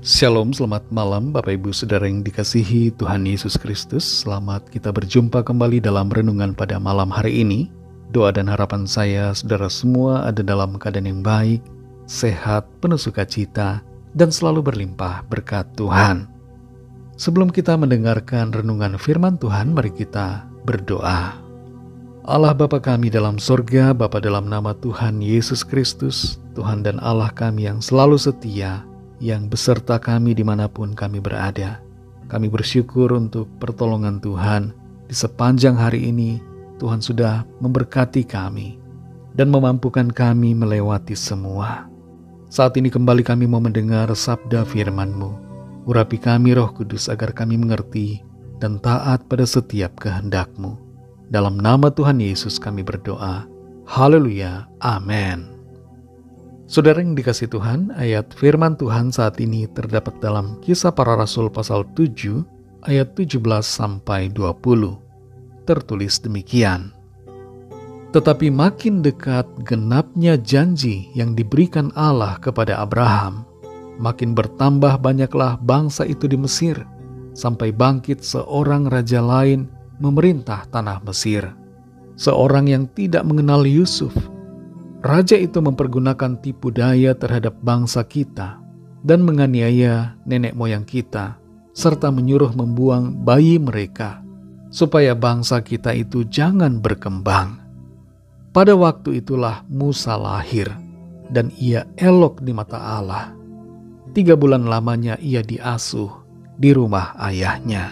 Shalom, selamat malam Bapak Ibu Saudara yang dikasihi Tuhan Yesus Kristus. Selamat kita berjumpa kembali dalam renungan pada malam hari ini. Doa dan harapan saya saudara semua ada dalam keadaan yang baik, sehat, penuh sukacita, dan selalu berlimpah berkat Tuhan. Sebelum kita mendengarkan renungan firman Tuhan, mari kita berdoa. Allah Bapa kami dalam sorga, Bapa dalam nama Tuhan Yesus Kristus, Tuhan dan Allah kami yang selalu setia, yang beserta kami dimanapun kami berada. Kami bersyukur untuk pertolongan Tuhan. Di sepanjang hari ini, Tuhan sudah memberkati kami dan memampukan kami melewati semua. Saat ini kembali kami mau mendengar sabda firman-Mu. Urapi kami Roh Kudus agar kami mengerti dan taat pada setiap kehendak-Mu. Dalam nama Tuhan Yesus kami berdoa. Haleluya. Amin. Saudara yang dikasihi Tuhan, ayat firman Tuhan saat ini terdapat dalam Kisah Para Rasul pasal 7 ayat 17-20. Tertulis demikian. Tetapi makin dekat genapnya janji yang diberikan Allah kepada Abraham, makin bertambah banyaklah bangsa itu di Mesir, sampai bangkit seorang raja lain memerintah tanah Mesir, seorang yang tidak mengenal Yusuf. Raja itu mempergunakan tipu daya terhadap bangsa kita dan menganiaya nenek moyang kita, serta menyuruh membuang bayi mereka, supaya bangsa kita itu jangan berkembang. Pada waktu itulah Musa lahir, dan ia elok di mata Allah. 3 bulan lamanya ia diasuh di rumah ayahnya.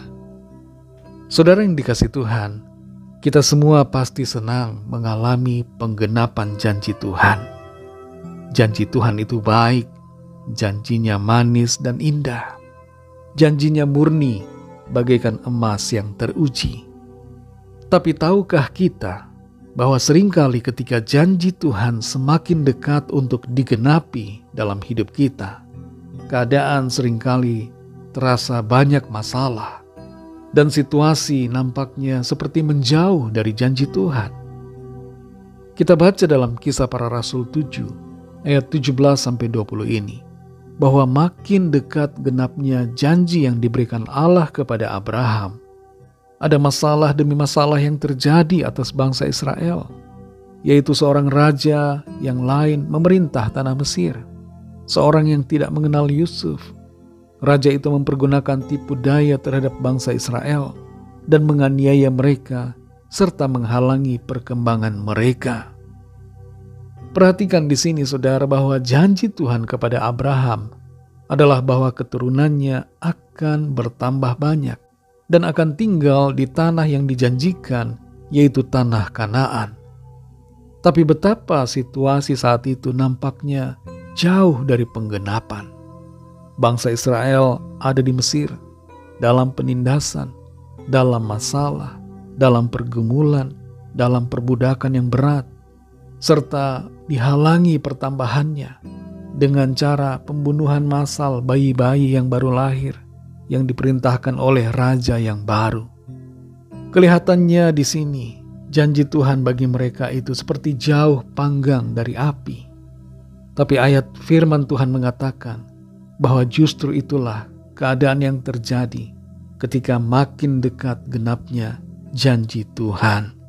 Saudara yang dikasihi Tuhan, kita semua pasti senang mengalami penggenapan janji Tuhan. Janji Tuhan itu baik, janjinya manis dan indah. Janjinya murni, bagaikan emas yang teruji. Tapi tahukah kita bahwa seringkali ketika janji Tuhan semakin dekat untuk digenapi dalam hidup kita, keadaan seringkali terasa banyak masalah, dan situasi nampaknya seperti menjauh dari janji Tuhan. Kita baca dalam Kisah Para Rasul 7 ayat 17-20 ini, bahwa makin dekat genapnya janji yang diberikan Allah kepada Abraham, ada masalah demi masalah yang terjadi atas bangsa Israel, yaitu seorang raja yang lain memerintah tanah Mesir, seorang yang tidak mengenal Yusuf. Raja itu mempergunakan tipu daya terhadap bangsa Israel dan menganiaya mereka serta menghalangi perkembangan mereka. Perhatikan di sini saudara bahwa janji Tuhan kepada Abraham adalah bahwa keturunannya akan bertambah banyak dan akan tinggal di tanah yang dijanjikan, yaitu tanah Kanaan. Tapi betapa situasi saat itu nampaknya jauh dari penggenapan. Bangsa Israel ada di Mesir, dalam penindasan, dalam masalah, dalam pergumulan, dalam perbudakan yang berat, serta dihalangi pertambahannya dengan cara pembunuhan massal bayi-bayi yang baru lahir yang diperintahkan oleh raja yang baru. Kelihatannya di sini, janji Tuhan bagi mereka itu seperti jauh panggang dari api. Tapi ayat firman Tuhan mengatakan bahwa justru itulah keadaan yang terjadi ketika makin dekat genapnya janji Tuhan.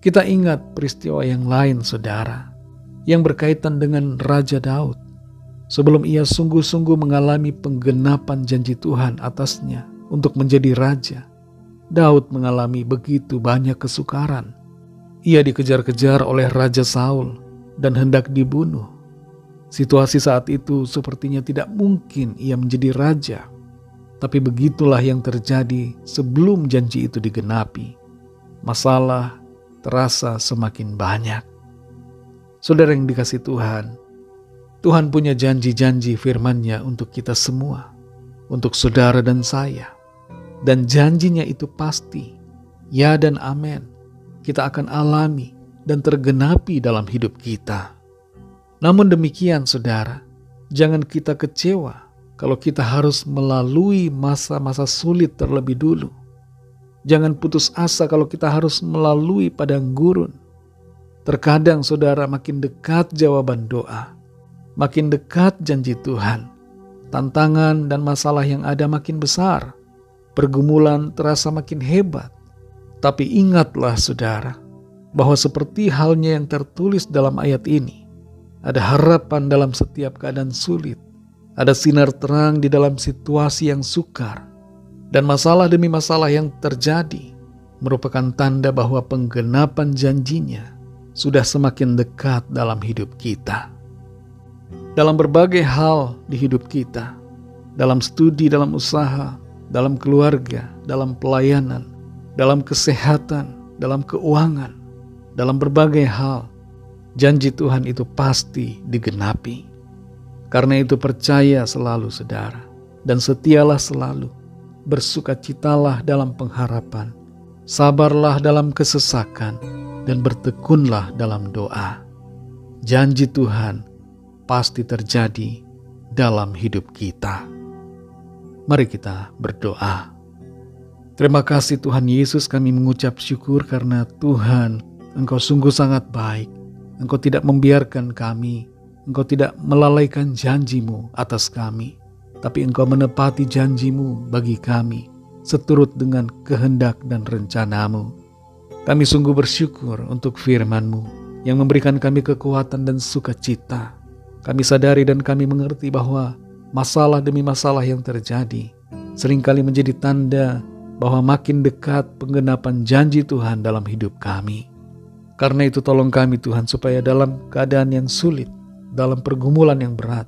Kita ingat peristiwa yang lain saudara, yang berkaitan dengan Raja Daud. Sebelum ia sungguh-sungguh mengalami penggenapan janji Tuhan atasnya untuk menjadi raja, Daud mengalami begitu banyak kesukaran. Ia dikejar-kejar oleh Raja Saul dan hendak dibunuh. Situasi saat itu sepertinya tidak mungkin ia menjadi raja. Tapi begitulah yang terjadi sebelum janji itu digenapi. Masalah terasa semakin banyak. Saudara yang dikasihi Tuhan, Tuhan punya janji-janji firman-Nya untuk kita semua, untuk saudara dan saya. Dan janjinya itu pasti, ya dan amin, kita akan alami dan tergenapi dalam hidup kita. Namun demikian saudara, jangan kita kecewa kalau kita harus melalui masa-masa sulit terlebih dulu. Jangan putus asa kalau kita harus melalui padang gurun. Terkadang saudara makin dekat jawaban doa, makin dekat janji Tuhan, tantangan dan masalah yang ada makin besar. Pergumulan terasa makin hebat. Tapi ingatlah saudara, bahwa seperti halnya yang tertulis dalam ayat ini, ada harapan dalam setiap keadaan sulit. Ada sinar terang di dalam situasi yang sukar. Dan masalah demi masalah yang terjadi merupakan tanda bahwa penggenapan janjinya sudah semakin dekat dalam hidup kita. Dalam berbagai hal di hidup kita, dalam studi, dalam usaha, dalam keluarga, dalam pelayanan, dalam kesehatan, dalam keuangan, dalam berbagai hal, janji Tuhan itu pasti digenapi. Karena itu percaya selalu saudara, dan setialah selalu, bersukacitalah dalam pengharapan, sabarlah dalam kesesakan, dan bertekunlah dalam doa. Janji Tuhan pasti terjadi dalam hidup kita. Mari kita berdoa. Terima kasih Tuhan Yesus, kami mengucap syukur karena Tuhan, Engkau sungguh sangat baik. Engkau tidak membiarkan kami, Engkau tidak melalaikan janji-Mu atas kami, tapi Engkau menepati janji-Mu bagi kami, seturut dengan kehendak dan rencana-Mu. Kami sungguh bersyukur untuk firman-Mu yang memberikan kami kekuatan dan sukacita. Kami sadari dan kami mengerti bahwa masalah demi masalah yang terjadi seringkali menjadi tanda bahwa makin dekat penggenapan janji Tuhan dalam hidup kami. Karena itu tolong kami Tuhan supaya dalam keadaan yang sulit, dalam pergumulan yang berat,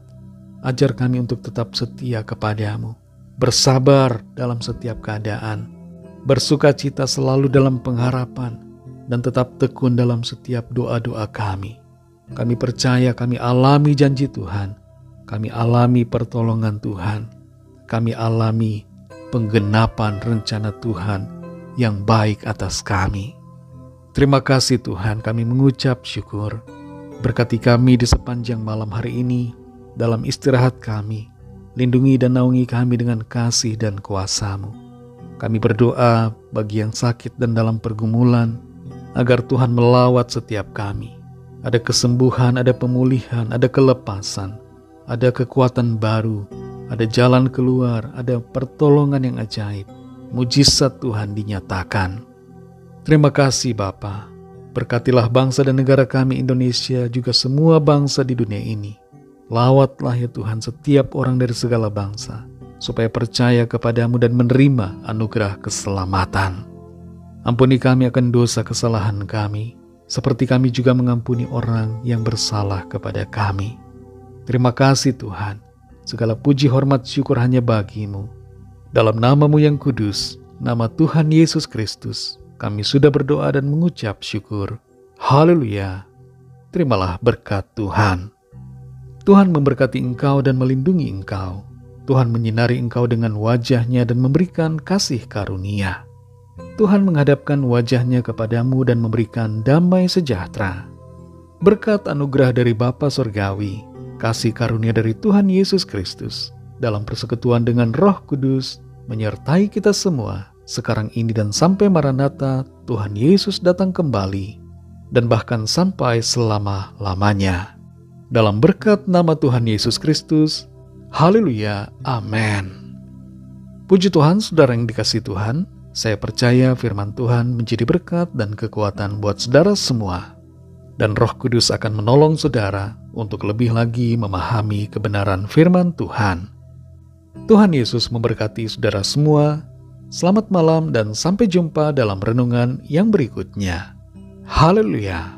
ajar kami untuk tetap setia kepadamu, bersabar dalam setiap keadaan, bersukacita selalu dalam pengharapan, dan tetap tekun dalam setiap doa-doa kami. Kami percaya kami alami janji Tuhan, kami alami pertolongan Tuhan, kami alami penggenapan rencana Tuhan yang baik atas kami. Terima kasih Tuhan, kami mengucap syukur. Berkati kami di sepanjang malam hari ini, dalam istirahat kami. Lindungi dan naungi kami dengan kasih dan kuasa-Mu. Kami berdoa bagi yang sakit dan dalam pergumulan, agar Tuhan melawat setiap kami. Ada kesembuhan, ada pemulihan, ada kelepasan, ada kekuatan baru, ada jalan keluar, ada pertolongan yang ajaib. Mujizat Tuhan dinyatakan. Terima kasih Bapa. Berkatilah bangsa dan negara kami Indonesia, juga semua bangsa di dunia ini. Lawatlah ya Tuhan setiap orang dari segala bangsa, supaya percaya kepadamu dan menerima anugerah keselamatan. Ampuni kami akan dosa kesalahan kami, seperti kami juga mengampuni orang yang bersalah kepada kami. Terima kasih Tuhan, segala puji hormat syukur hanya bagi-Mu. Dalam nama-Mu yang kudus, nama Tuhan Yesus Kristus, kami sudah berdoa dan mengucap syukur. Haleluya. Terimalah berkat Tuhan. Tuhan memberkati engkau dan melindungi engkau. Tuhan menyinari engkau dengan wajah-Nya dan memberikan kasih karunia. Tuhan menghadapkan wajah-Nya kepadamu dan memberikan damai sejahtera. Berkat anugerah dari Bapa Surgawi, kasih karunia dari Tuhan Yesus Kristus, dalam persekutuan dengan Roh Kudus, menyertai kita semua, sekarang ini dan sampai Maranatha Tuhan Yesus datang kembali, dan bahkan sampai selama-lamanya. Dalam berkat nama Tuhan Yesus Kristus, haleluya, amin. Puji Tuhan, saudara yang dikasihi Tuhan, saya percaya firman Tuhan menjadi berkat dan kekuatan buat saudara semua. Dan Roh Kudus akan menolong saudara untuk lebih lagi memahami kebenaran firman Tuhan. Tuhan Yesus memberkati saudara semua. Selamat malam dan sampai jumpa dalam renungan yang berikutnya. Haleluya.